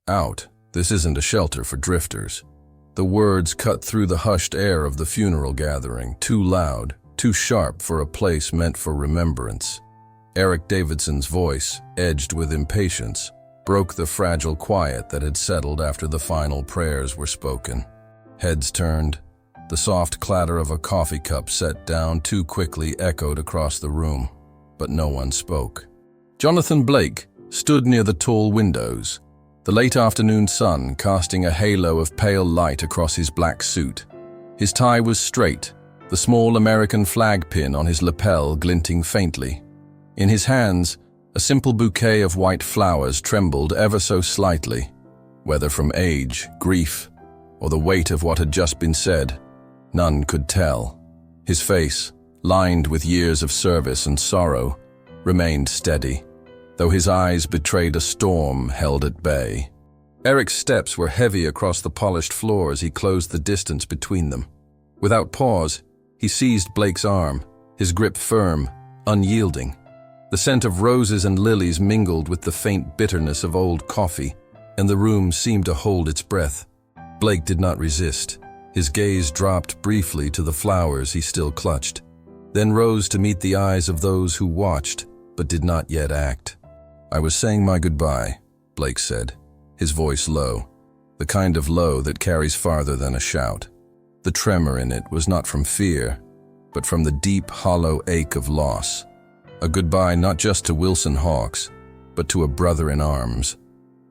Out. This isn't a shelter for drifters." The words cut through the hushed air of the funeral gathering, too loud, too sharp for a place meant for remembrance. Eric Davidson's voice, edged with impatience, broke the fragile quiet that had settled after the final prayers were spoken. Heads turned. The soft clatter of a coffee cup set down too quickly echoed across the room, but no one spoke. Jonathan Blake stood near the tall windows, the late afternoon sun casting a halo of pale light across his black suit. His tie was straight, the small American flag pin on his lapel glinting faintly. In his hands, a simple bouquet of white flowers trembled ever so slightly, whether from age, grief, or the weight of what had just been said. None could tell. His face, lined with years of service and sorrow, remained steady, though his eyes betrayed a storm held at bay. Eric's steps were heavy across the polished floor as he closed the distance between them. Without pause, he seized Blake's arm, his grip firm, unyielding. The scent of roses and lilies mingled with the faint bitterness of old coffee, and the room seemed to hold its breath. Blake did not resist. His gaze dropped briefly to the flowers he still clutched, then rose to meet the eyes of those who watched, but did not yet act. "I was saying my goodbye," Blake said, his voice low, the kind of low that carries farther than a shout. The tremor in it was not from fear, but from the deep, hollow ache of loss. A goodbye not just to Wilson Hawks, but to a brother in arms,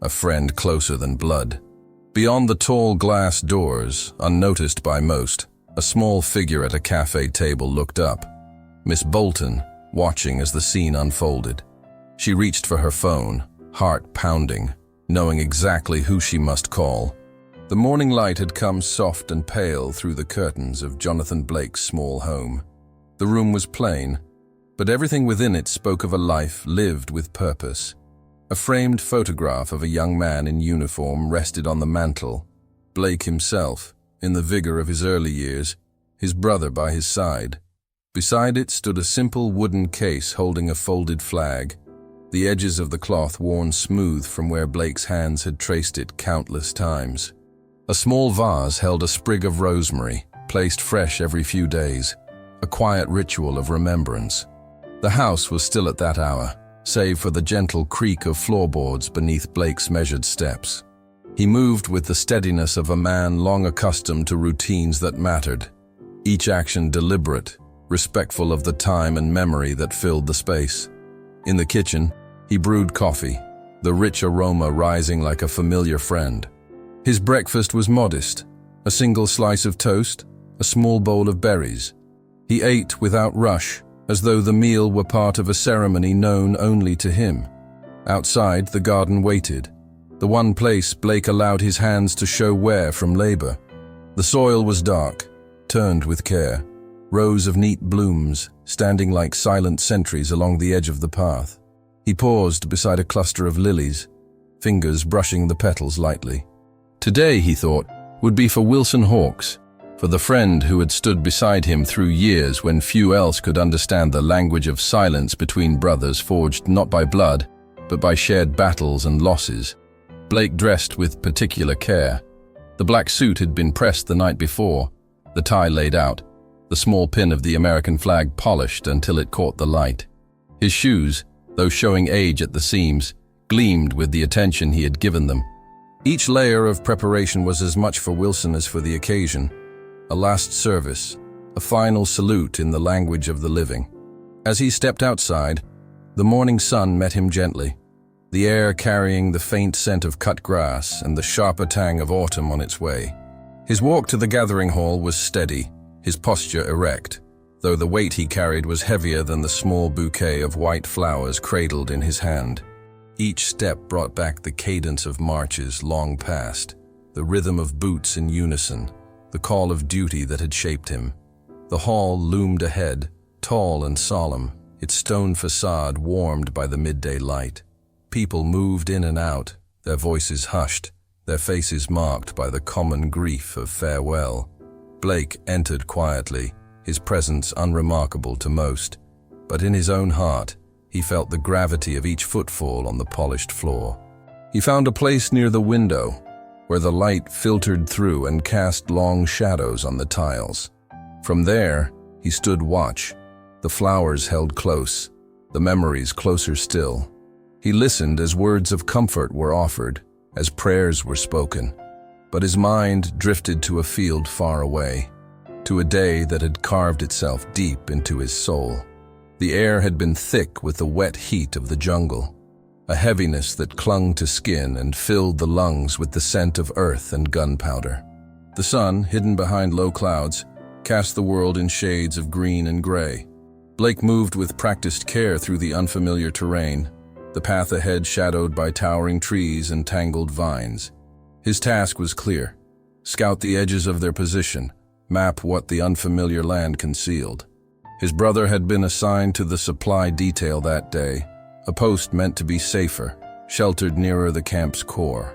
a friend closer than blood. Beyond the tall glass doors, unnoticed by most, a small figure at a cafe table looked up. Miss Bolton, watching as the scene unfolded. She reached for her phone, heart pounding, knowing exactly who she must call. The morning light had come soft and pale through the curtains of Jonathan Blake's small home. The room was plain, but everything within it spoke of a life lived with purpose. A framed photograph of a young man in uniform rested on the mantel. Blake himself, in the vigor of his early years, his brother by his side. Beside it stood a simple wooden case holding a folded flag, the edges of the cloth worn smooth from where Blake's hands had traced it countless times. A small vase held a sprig of rosemary, placed fresh every few days, a quiet ritual of remembrance. The house was still at that hour, save for the gentle creak of floorboards beneath Blake's measured steps. He moved with the steadiness of a man long accustomed to routines that mattered, each action deliberate, respectful of the time and memory that filled the space. In the kitchen, he brewed coffee, the rich aroma rising like a familiar friend. His breakfast was modest, a single slice of toast, a small bowl of berries. He ate without rush, as though the meal were part of a ceremony known only to him. Outside, the garden waited, the one place Blake allowed his hands to show wear from labor. The soil was dark, turned with care, rows of neat blooms standing like silent sentries along the edge of the path. He paused beside a cluster of lilies, fingers brushing the petals lightly. Today, he thought, would be for Wilson Hawks, for the friend who had stood beside him through years when few else could understand the language of silence between brothers forged not by blood, but by shared battles and losses. Blake dressed with particular care. The black suit had been pressed the night before, the tie laid out, the small pin of the American flag polished until it caught the light. His shoes, though showing age at the seams, gleamed with the attention he had given them. Each layer of preparation was as much for Wilson as for the occasion. A last service, a final salute in the language of the living. As he stepped outside, the morning sun met him gently, the air carrying the faint scent of cut grass and the sharper tang of autumn on its way. His walk to the gathering hall was steady, his posture erect, though the weight he carried was heavier than the small bouquet of white flowers cradled in his hand. Each step brought back the cadence of marches long past, the rhythm of boots in unison, the call of duty that had shaped him. The hall loomed ahead, tall and solemn, its stone facade warmed by the midday light. People moved in and out, their voices hushed, their faces marked by the common grief of farewell. Blake entered quietly, his presence unremarkable to most, but in his own heart, he felt the gravity of each footfall on the polished floor. He found a place near the window, where the light filtered through and cast long shadows on the tiles. From there, he stood watch, the flowers held close, the memories closer still. He listened as words of comfort were offered, as prayers were spoken. But his mind drifted to a field far away, to a day that had carved itself deep into his soul. The air had been thick with the wet heat of the jungle, a heaviness that clung to skin and filled the lungs with the scent of earth and gunpowder. The sun, hidden behind low clouds, cast the world in shades of green and gray. Blake moved with practiced care through the unfamiliar terrain, the path ahead shadowed by towering trees and tangled vines. His task was clear: scout the edges of their position, map what the unfamiliar land concealed. His brother had been assigned to the supply detail that day, a post meant to be safer, sheltered nearer the camp's core.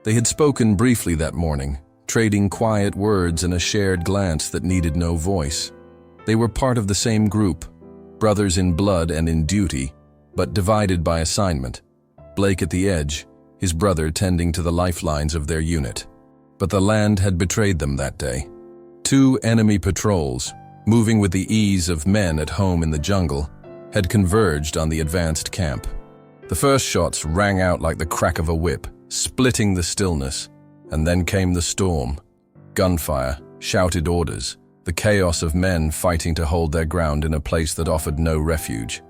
They had spoken briefly that morning, trading quiet words and a shared glance that needed no voice. They were part of the same group, brothers in blood and in duty, but divided by assignment. Blake at the edge, his brother tending to the lifelines of their unit. But the land had betrayed them that day. 2 enemy patrols, moving with the ease of men at home in the jungle, had converged on the advanced camp. The first shots rang out like the crack of a whip, splitting the stillness, and then came the storm. Gunfire, shouted orders, the chaos of men fighting to hold their ground in a place that offered no refuge.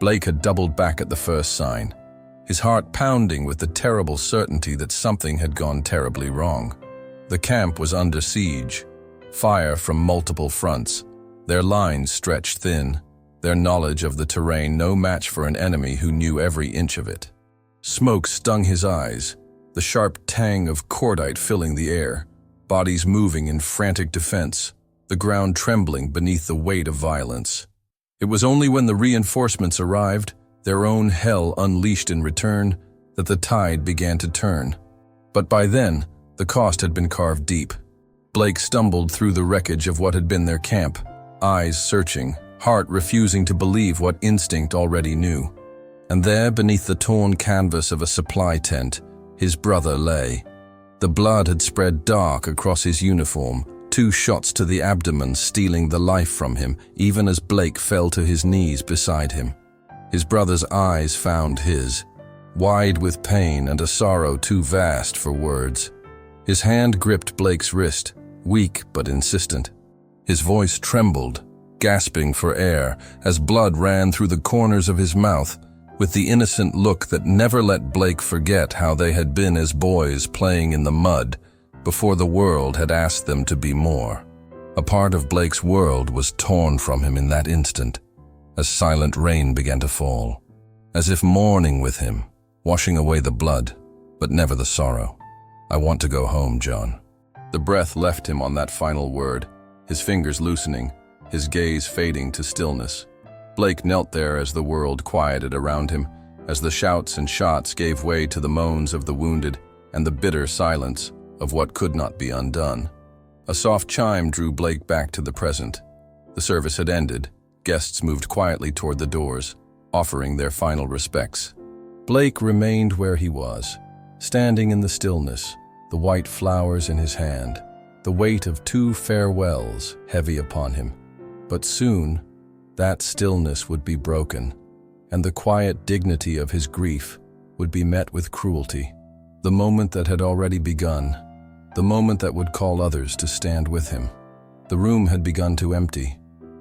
Blake had doubled back at the first sign, his heart pounding with the terrible certainty that something had gone terribly wrong. The camp was under siege, fire from multiple fronts, their lines stretched thin, their knowledge of the terrain no match for an enemy who knew every inch of it. Smoke stung his eyes, the sharp tang of cordite filling the air, bodies moving in frantic defense, the ground trembling beneath the weight of violence. It was only when the reinforcements arrived, their own hell unleashed in return, that the tide began to turn. But by then, the cost had been carved deep. Blake stumbled through the wreckage of what had been their camp, eyes searching, heart refusing to believe what instinct already knew. And there, beneath the torn canvas of a supply tent, his brother lay. The blood had spread dark across his uniform, 2 shots to the abdomen stealing the life from him, even as Blake fell to his knees beside him. His brother's eyes found his, wide with pain and a sorrow too vast for words. His hand gripped Blake's wrist, weak but insistent. His voice trembled, gasping for air, as blood ran through the corners of his mouth, with the innocent look that never let Blake forget how they had been as boys playing in the mud, before the world had asked them to be more. A part of Blake's world was torn from him in that instant, as silent rain began to fall, as if mourning with him, washing away the blood, but never the sorrow. "I want to go home, John." The breath left him on that final word, his fingers loosening, his gaze fading to stillness. Blake knelt there as the world quieted around him, as the shouts and shots gave way to the moans of the wounded and the bitter silence of what could not be undone. A soft chime drew Blake back to the present. The service had ended. Guests moved quietly toward the doors, offering their final respects. Blake remained where he was, standing in the stillness, the white flowers in his hand, the weight of 2 farewells heavy upon him. But soon, that stillness would be broken, and the quiet dignity of his grief would be met with cruelty. The moment that had already begun, the moment that would call others to stand with him. The room had begun to empty,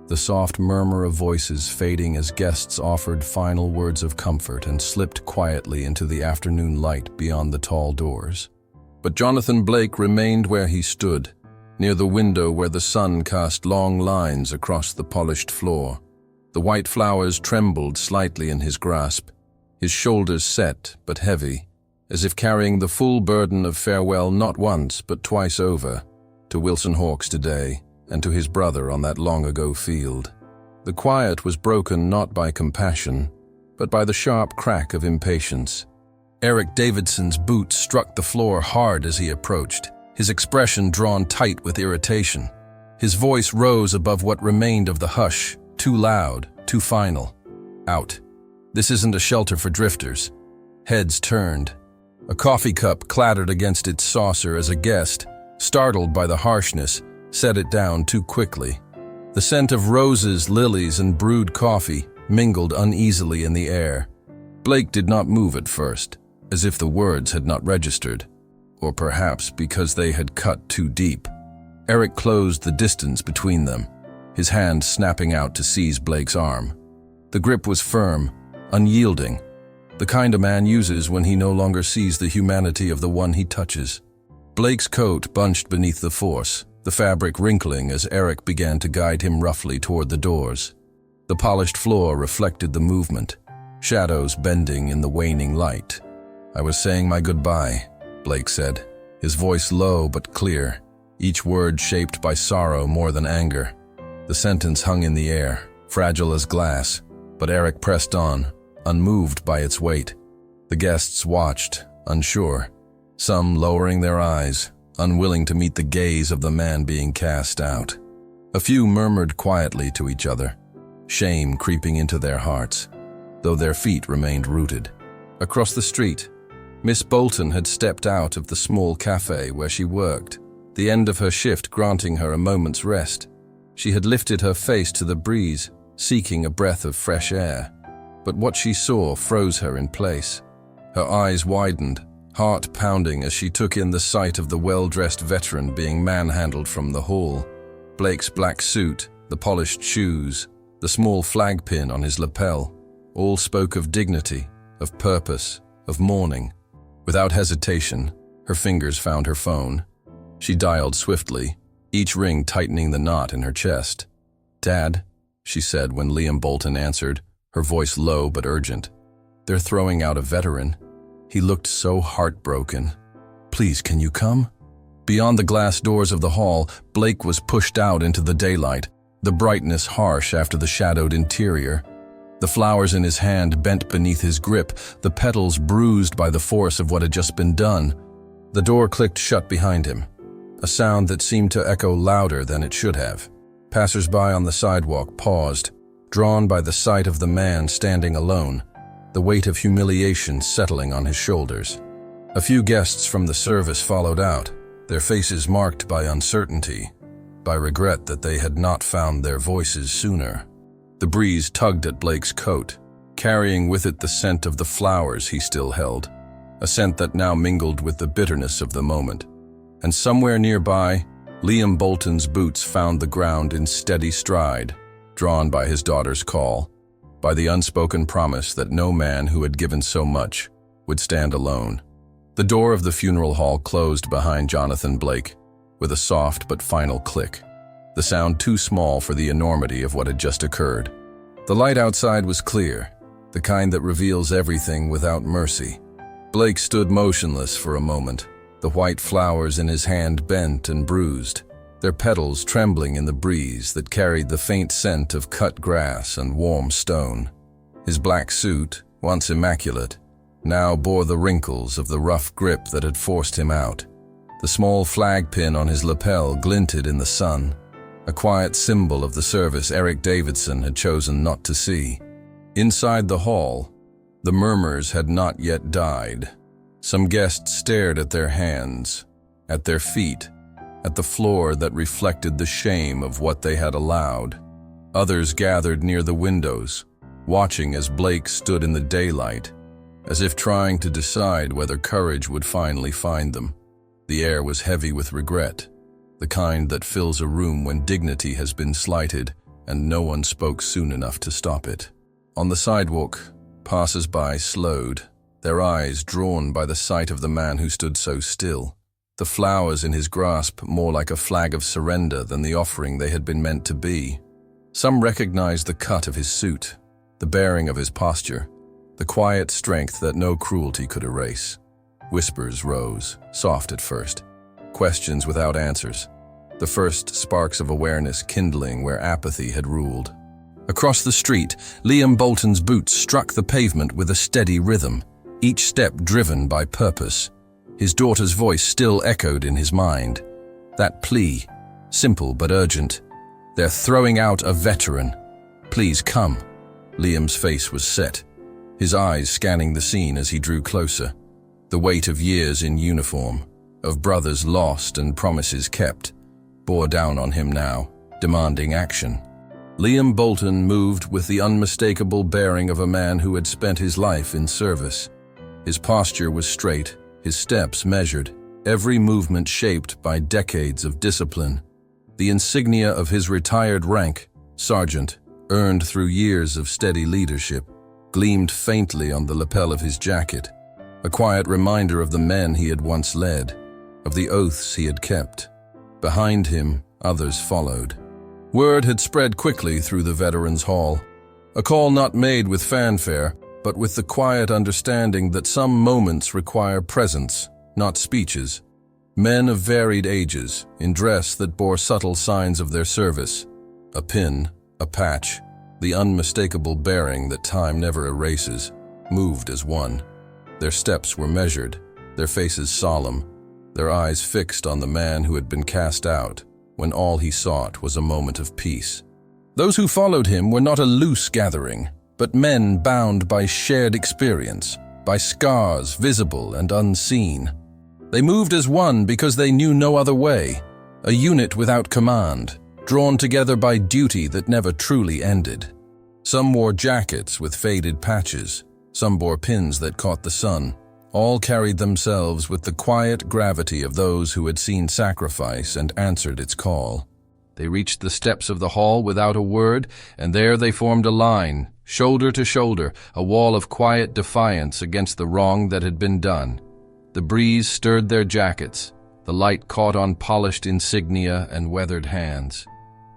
the soft murmur of voices fading as guests offered final words of comfort and slipped quietly into the afternoon light beyond the tall doors. But Jonathan Blake remained where he stood, near the window where the sun cast long lines across the polished floor. The white flowers trembled slightly in his grasp, his shoulders set but heavy, as if carrying the full burden of farewell not once but twice over, to Wilson Hawks today and to his brother on that long-ago field. The quiet was broken not by compassion, but by the sharp crack of impatience. Eric Davidson's boot struck the floor hard as he approached, his expression drawn tight with irritation. His voice rose above what remained of the hush, too loud, too final. "Out. This isn't a shelter for drifters." Heads turned. A coffee cup clattered against its saucer as a guest, startled by the harshness, set it down too quickly. The scent of roses, lilies, and brewed coffee mingled uneasily in the air. Blake did not move at first, as if the words had not registered, or perhaps because they had cut too deep. Eric closed the distance between them, his hand snapping out to seize Blake's arm. The grip was firm, unyielding, the kind a man uses when he no longer sees the humanity of the one he touches. Blake's coat bunched beneath the force, the fabric wrinkling as Eric began to guide him roughly toward the doors. The polished floor reflected the movement, shadows bending in the waning light. "I was saying my goodbye," Blake said, his voice low but clear, each word shaped by sorrow more than anger. The sentence hung in the air, fragile as glass, but Eric pressed on, unmoved by its weight. The guests watched, unsure, some lowering their eyes, unwilling to meet the gaze of the man being cast out. A few murmured quietly to each other, shame creeping into their hearts, though their feet remained rooted. Across the street, Miss Bolton had stepped out of the small cafe where she worked, the end of her shift granting her a moment's rest. She had lifted her face to the breeze, seeking a breath of fresh air. But what she saw froze her in place. Her eyes widened, heart pounding as she took in the sight of the well-dressed veteran being manhandled from the hall. Blake's black suit, the polished shoes, the small flag pin on his lapel, all spoke of dignity, of purpose, of mourning. Without hesitation, her fingers found her phone. She dialed swiftly, each ring tightening the knot in her chest. "Dad," she said when Liam Bolton answered, her voice low but urgent. "They're throwing out a veteran. He looked so heartbroken. Please, can you come?" Beyond the glass doors of the hall, Blake was pushed out into the daylight, the brightness harsh after the shadowed interior. The flowers in his hand bent beneath his grip, the petals bruised by the force of what had just been done. The door clicked shut behind him, a sound that seemed to echo louder than it should have. Passers-by on the sidewalk paused, drawn by the sight of the man standing alone, the weight of humiliation settling on his shoulders. A few guests from the service followed out, their faces marked by uncertainty, by regret that they had not found their voices sooner. The breeze tugged at Blake's coat, carrying with it the scent of the flowers he still held, a scent that now mingled with the bitterness of the moment. And somewhere nearby, Liam Bolton's boots found the ground in steady stride, drawn by his daughter's call, by the unspoken promise that no man who had given so much would stand alone. The door of the funeral hall closed behind Jonathan Blake, with a soft but final click, the sound too small for the enormity of what had just occurred. The light outside was clear, the kind that reveals everything without mercy. Blake stood motionless for a moment, the white flowers in his hand bent and bruised, their petals trembling in the breeze that carried the faint scent of cut grass and warm stone. His black suit, once immaculate, now bore the wrinkles of the rough grip that had forced him out. The small flag pin on his lapel glinted in the sun, a quiet symbol of the service Eric Davidson had chosen not to see. Inside the hall, the murmurs had not yet died. Some guests stared at their hands, at their feet, at the floor that reflected the shame of what they had allowed. Others gathered near the windows, watching as Blake stood in the daylight, as if trying to decide whether courage would finally find them. The air was heavy with regret, the kind that fills a room when dignity has been slighted and no one spoke soon enough to stop it. On the sidewalk, passers-by slowed, their eyes drawn by the sight of the man who stood so still, the flowers in his grasp more like a flag of surrender than the offering they had been meant to be. Some recognized the cut of his suit, the bearing of his posture, the quiet strength that no cruelty could erase. Whispers rose, soft at first, questions without answers, the first sparks of awareness kindling where apathy had ruled. Across the street, Liam Bolton's boots struck the pavement with a steady rhythm, each step driven by purpose. His daughter's voice still echoed in his mind. That plea, simple but urgent. "They're throwing out a veteran. Please come." Liam's face was set, his eyes scanning the scene as he drew closer. The weight of years in uniform, of brothers lost and promises kept, bore down on him now, demanding action. Liam Bolton moved with the unmistakable bearing of a man who had spent his life in service. His posture was straight, his steps measured, every movement shaped by decades of discipline. The insignia of his retired rank, sergeant, earned through years of steady leadership, gleamed faintly on the lapel of his jacket, a quiet reminder of the men he had once led, of the oaths he had kept. Behind him, others followed. Word had spread quickly through the Veterans Hall, a call not made with fanfare, but with the quiet understanding that some moments require presence, not speeches. Men of varied ages, in dress that bore subtle signs of their service, a pin, a patch, the unmistakable bearing that time never erases, moved as one. Their steps were measured, their faces solemn, their eyes fixed on the man who had been cast out, when all he sought was a moment of peace. Those who followed him were not a loose gathering, but men bound by shared experience, by scars visible and unseen. They moved as one because they knew no other way, a unit without command, drawn together by duty that never truly ended. Some wore jackets with faded patches, some bore pins that caught the sun. All carried themselves with the quiet gravity of those who had seen sacrifice and answered its call. They reached the steps of the hall without a word, and there they formed a line, shoulder to shoulder, a wall of quiet defiance against the wrong that had been done. The breeze stirred their jackets, the light caught on polished insignia and weathered hands.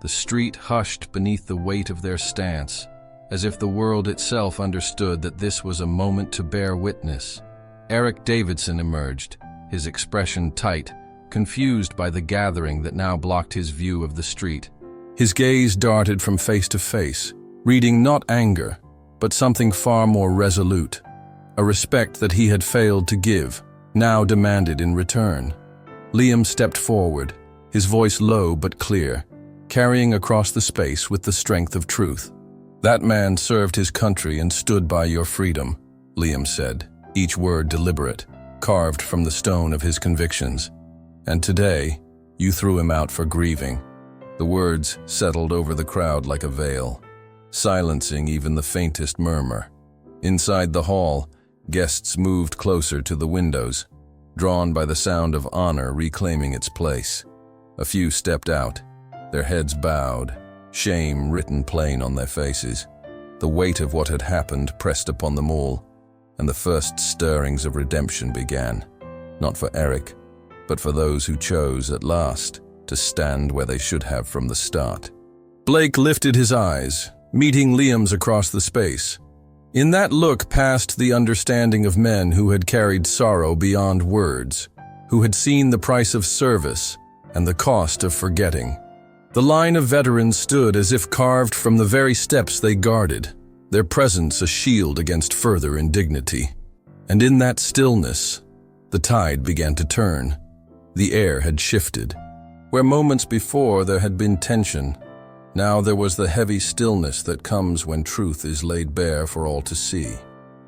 The street hushed beneath the weight of their stance, as if the world itself understood that this was a moment to bear witness. Eric Davidson emerged, his expression tight, confused by the gathering that now blocked his view of the street. His gaze darted from face to face, reading not anger, but something far more resolute, a respect that he had failed to give, now demanded in return. Liam stepped forward, his voice low but clear, carrying across the space with the strength of truth. "That man served his country and stood by your freedom," Liam said, each word deliberate, carved from the stone of his convictions. "And today, you threw him out for grieving." The words settled over the crowd like a veil, silencing even the faintest murmur. Inside the hall, guests moved closer to the windows, drawn by the sound of honor reclaiming its place. A few stepped out, their heads bowed, shame written plain on their faces. The weight of what had happened pressed upon them all, and the first stirrings of redemption began, not for Eric, but for those who chose at last to stand where they should have from the start. Blake lifted his eyes, meeting Liam's across the space. In that look passed the understanding of men who had carried sorrow beyond words, who had seen the price of service and the cost of forgetting. The line of veterans stood as if carved from the very steps they guarded, their presence a shield against further indignity. And in that stillness, the tide began to turn. The air had shifted. Where moments before there had been tension, now there was the heavy stillness that comes when truth is laid bare for all to see.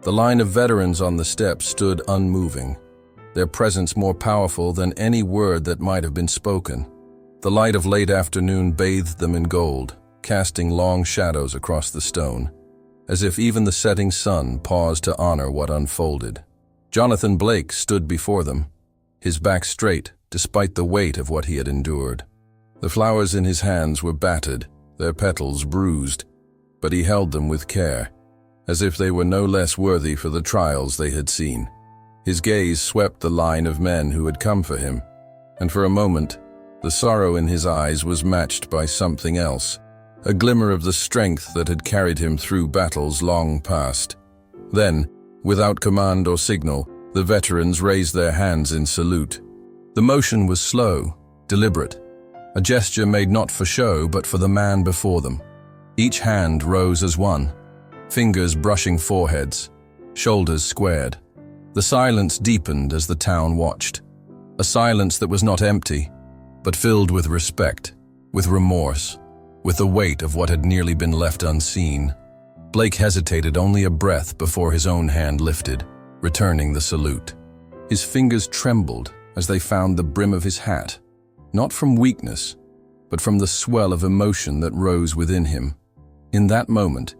The line of veterans on the steps stood unmoving, their presence more powerful than any word that might have been spoken. The light of late afternoon bathed them in gold, casting long shadows across the stone, as if even the setting sun paused to honor what unfolded. Jonathan Blake stood before them, his back straight despite the weight of what he had endured. The flowers in his hands were battered, their petals bruised, but he held them with care, as if they were no less worthy for the trials they had seen. His gaze swept the line of men who had come for him, and for a moment, the sorrow in his eyes was matched by something else, a glimmer of the strength that had carried him through battles long past. Then, without command or signal, the veterans raised their hands in salute. The motion was slow, deliberate, a gesture made not for show but for the man before them. Each hand rose as one, fingers brushing foreheads, shoulders squared. The silence deepened as the town watched, a silence that was not empty, but filled with respect, with remorse, with the weight of what had nearly been left unseen. Blake hesitated only a breath before his own hand lifted, returning the salute. His fingers trembled as they found the brim of his hat, not from weakness, but from the swell of emotion that rose within him. In that moment,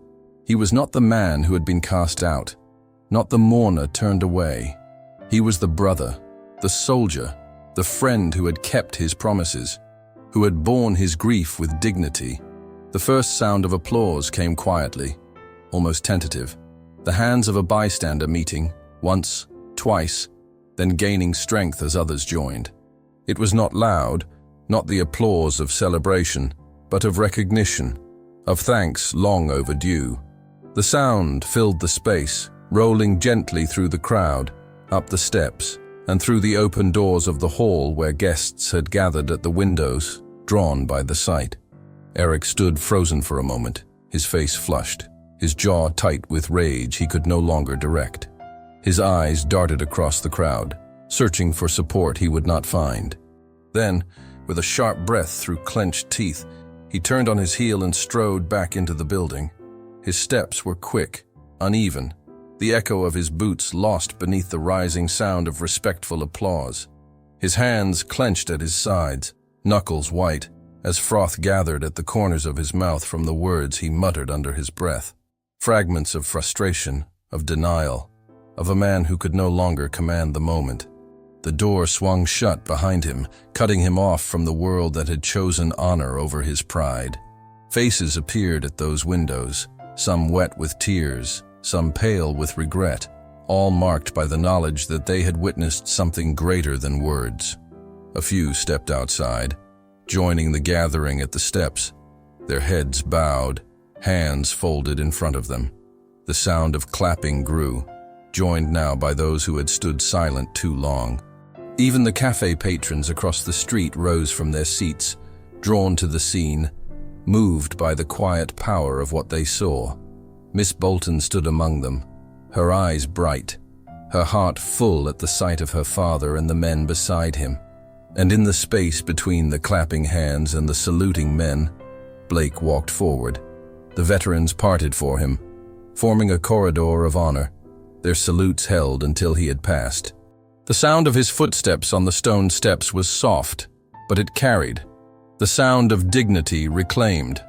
he was not the man who had been cast out, not the mourner turned away. He was the brother, the soldier, the friend who had kept his promises, who had borne his grief with dignity. The first sound of applause came quietly, almost tentative, the hands of a bystander meeting, once, twice, then gaining strength as others joined. It was not loud, not the applause of celebration, but of recognition, of thanks long overdue. The sound filled the space, rolling gently through the crowd, up the steps, and through the open doors of the hall where guests had gathered at the windows, drawn by the sight. Eric stood frozen for a moment, his face flushed, his jaw tight with rage he could no longer direct. His eyes darted across the crowd, searching for support he would not find. Then, with a sharp breath through clenched teeth, he turned on his heel and strode back into the building. His steps were quick, uneven, the echo of his boots lost beneath the rising sound of respectful applause. His hands clenched at his sides, knuckles white, as froth gathered at the corners of his mouth from the words he muttered under his breath. Fragments of frustration, of denial, of a man who could no longer command the moment. The door swung shut behind him, cutting him off from the world that had chosen honor over his pride. Faces appeared at those windows, some wet with tears, some pale with regret, all marked by the knowledge that they had witnessed something greater than words. A few stepped outside, joining the gathering at the steps, their heads bowed, hands folded in front of them. The sound of clapping grew, joined now by those who had stood silent too long. Even the cafe patrons across the street rose from their seats, drawn to the scene, moved by the quiet power of what they saw. Miss Bolton stood among them, her eyes bright, her heart full at the sight of her father and the men beside him. And in the space between the clapping hands and the saluting men, Blake walked forward. The veterans parted for him, forming a corridor of honor, their salutes held until he had passed. The sound of his footsteps on the stone steps was soft, but it carried. The sound of dignity reclaimed.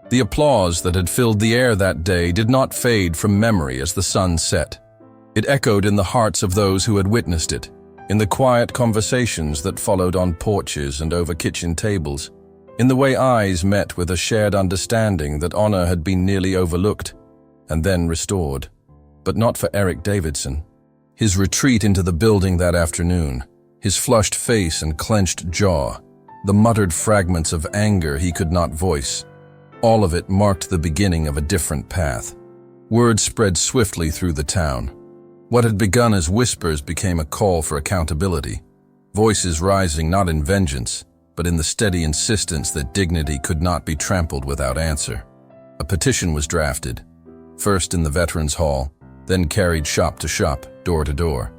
The applause that had filled the air that day did not fade from memory as the sun set. It echoed in the hearts of those who had witnessed it, in the quiet conversations that followed on porches and over kitchen tables, in the way eyes met with a shared understanding that honor had been nearly overlooked and then restored. But not for Eric Davidson. His retreat into the building that afternoon, his flushed face and clenched jaw, the muttered fragments of anger he could not voice, all of it marked the beginning of a different path. Word spread swiftly through the town. What had begun as whispers became a call for accountability, voices rising not in vengeance, but in the steady insistence that dignity could not be trampled without answer. A petition was drafted, first in the Veterans Hall, then carried shop to shop, door to door.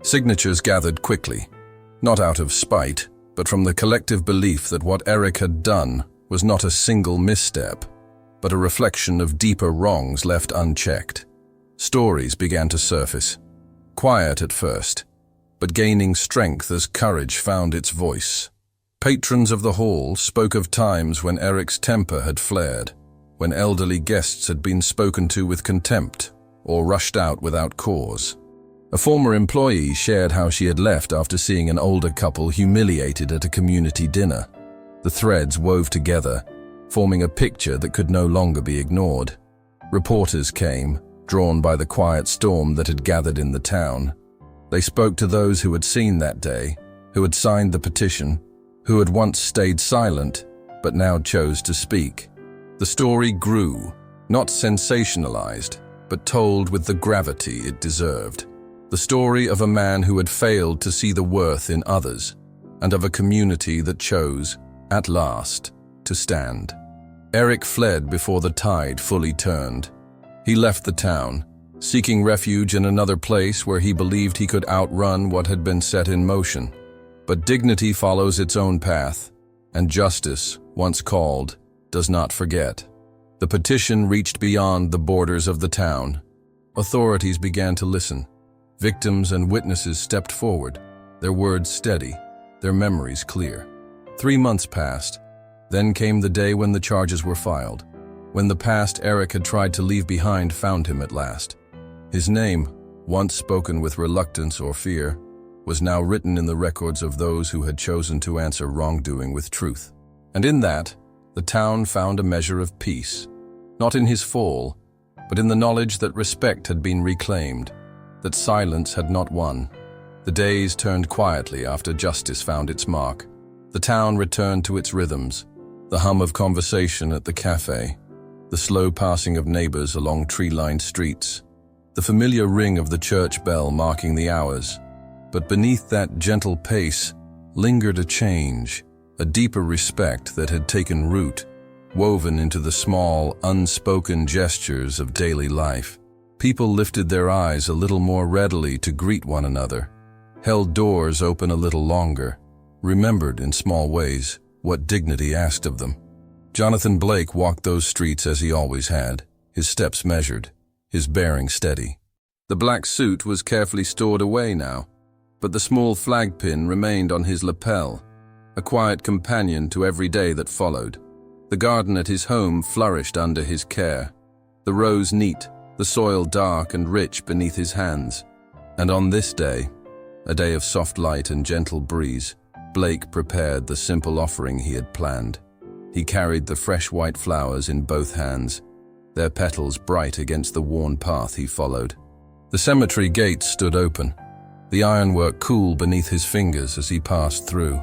Signatures gathered quickly, not out of spite, but from the collective belief that what Eric had done was not a single misstep, but a reflection of deeper wrongs left unchecked. Stories began to surface, quiet at first, but gaining strength as courage found its voice. Patrons of the hall spoke of times when Eric's temper had flared, when elderly guests had been spoken to with contempt or rushed out without cause. A former employee shared how she had left after seeing an older couple humiliated at a community dinner. The threads wove together, forming a picture that could no longer be ignored. Reporters came, drawn by the quiet storm that had gathered in the town. They spoke to those who had seen that day, who had signed the petition, who had once stayed silent, but now chose to speak. The story grew, not sensationalized, but told with the gravity it deserved. The story of a man who had failed to see the worth in others, and of a community that chose, at last, to stand. Eric fled before the tide fully turned. He left the town, seeking refuge in another place where he believed he could outrun what had been set in motion. But dignity follows its own path, and justice, once called, does not forget. The petition reached beyond the borders of the town. Authorities began to listen. Victims and witnesses stepped forward, their words steady, their memories clear. 3 months passed. Then came the day when the charges were filed, when the past Eric had tried to leave behind found him at last. His name, once spoken with reluctance or fear, was now written in the records of those who had chosen to answer wrongdoing with truth. And in that, the town found a measure of peace, not in his fall, but in the knowledge that respect had been reclaimed, that silence had not won. The days turned quietly after justice found its mark. The town returned to its rhythms, the hum of conversation at the cafe, the slow passing of neighbors along tree-lined streets, the familiar ring of the church bell marking the hours. But beneath that gentle pace lingered a change, a deeper respect that had taken root, woven into the small, unspoken gestures of daily life. People lifted their eyes a little more readily to greet one another, held doors open a little longer, remembered in small ways what dignity asked of them. Jonathan Blake walked those streets as he always had, his steps measured, his bearing steady. The black suit was carefully stored away now, but the small flag pin remained on his lapel, a quiet companion to every day that followed. The garden at his home flourished under his care, the rows neat, the soil dark and rich beneath his hands. And on this day, a day of soft light and gentle breeze, Blake prepared the simple offering he had planned. He carried the fresh white flowers in both hands, their petals bright against the worn path he followed. The cemetery gates stood open, the ironwork cool beneath his fingers as he passed through.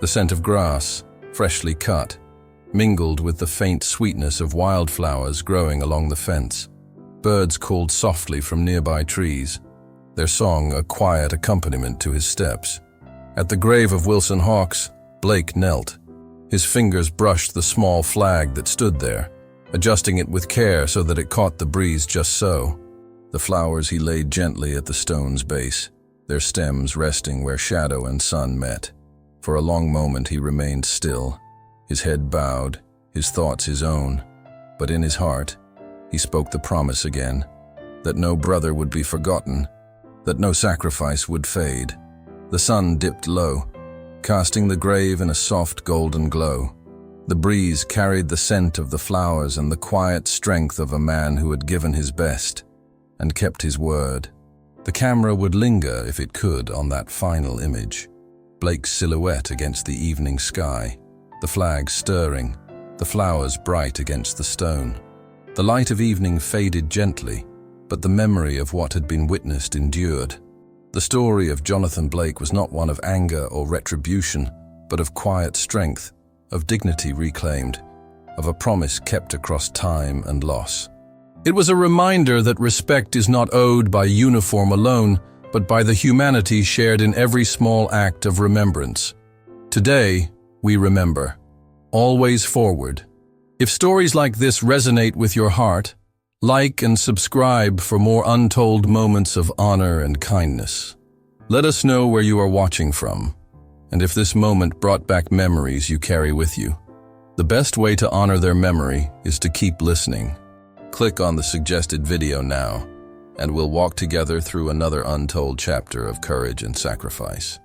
The scent of grass, freshly cut, mingled with the faint sweetness of wildflowers growing along the fence. Birds called softly from nearby trees, their song a quiet accompaniment to his steps. At the grave of Wilson Hawks, Blake knelt. His fingers brushed the small flag that stood there, adjusting it with care so that it caught the breeze just so. The flowers he laid gently at the stone's base, their stems resting where shadow and sun met. For a long moment he remained still, his head bowed, his thoughts his own. But in his heart, he spoke the promise again, that no brother would be forgotten, that no sacrifice would fade. The sun dipped low, casting the grave in a soft golden glow. The breeze carried the scent of the flowers and the quiet strength of a man who had given his best and kept his word. The camera would linger, if it could, on that final image. Blake's silhouette against the evening sky, the flag stirring, the flowers bright against the stone. The light of evening faded gently, but the memory of what had been witnessed endured. The story of Jonathan Blake was not one of anger or retribution, but of quiet strength, of dignity reclaimed, of a promise kept across time and loss. It was a reminder that respect is not owed by uniform alone, but by the humanity shared in every small act of remembrance. Today, we remember. Always forward. If stories like this resonate with your heart, like and subscribe for more untold moments of honor and kindness. Let us know where you are watching from, and if this moment brought back memories you carry with you. The best way to honor their memory is to keep listening. Click on the suggested video now, and we'll walk together through another untold chapter of courage and sacrifice.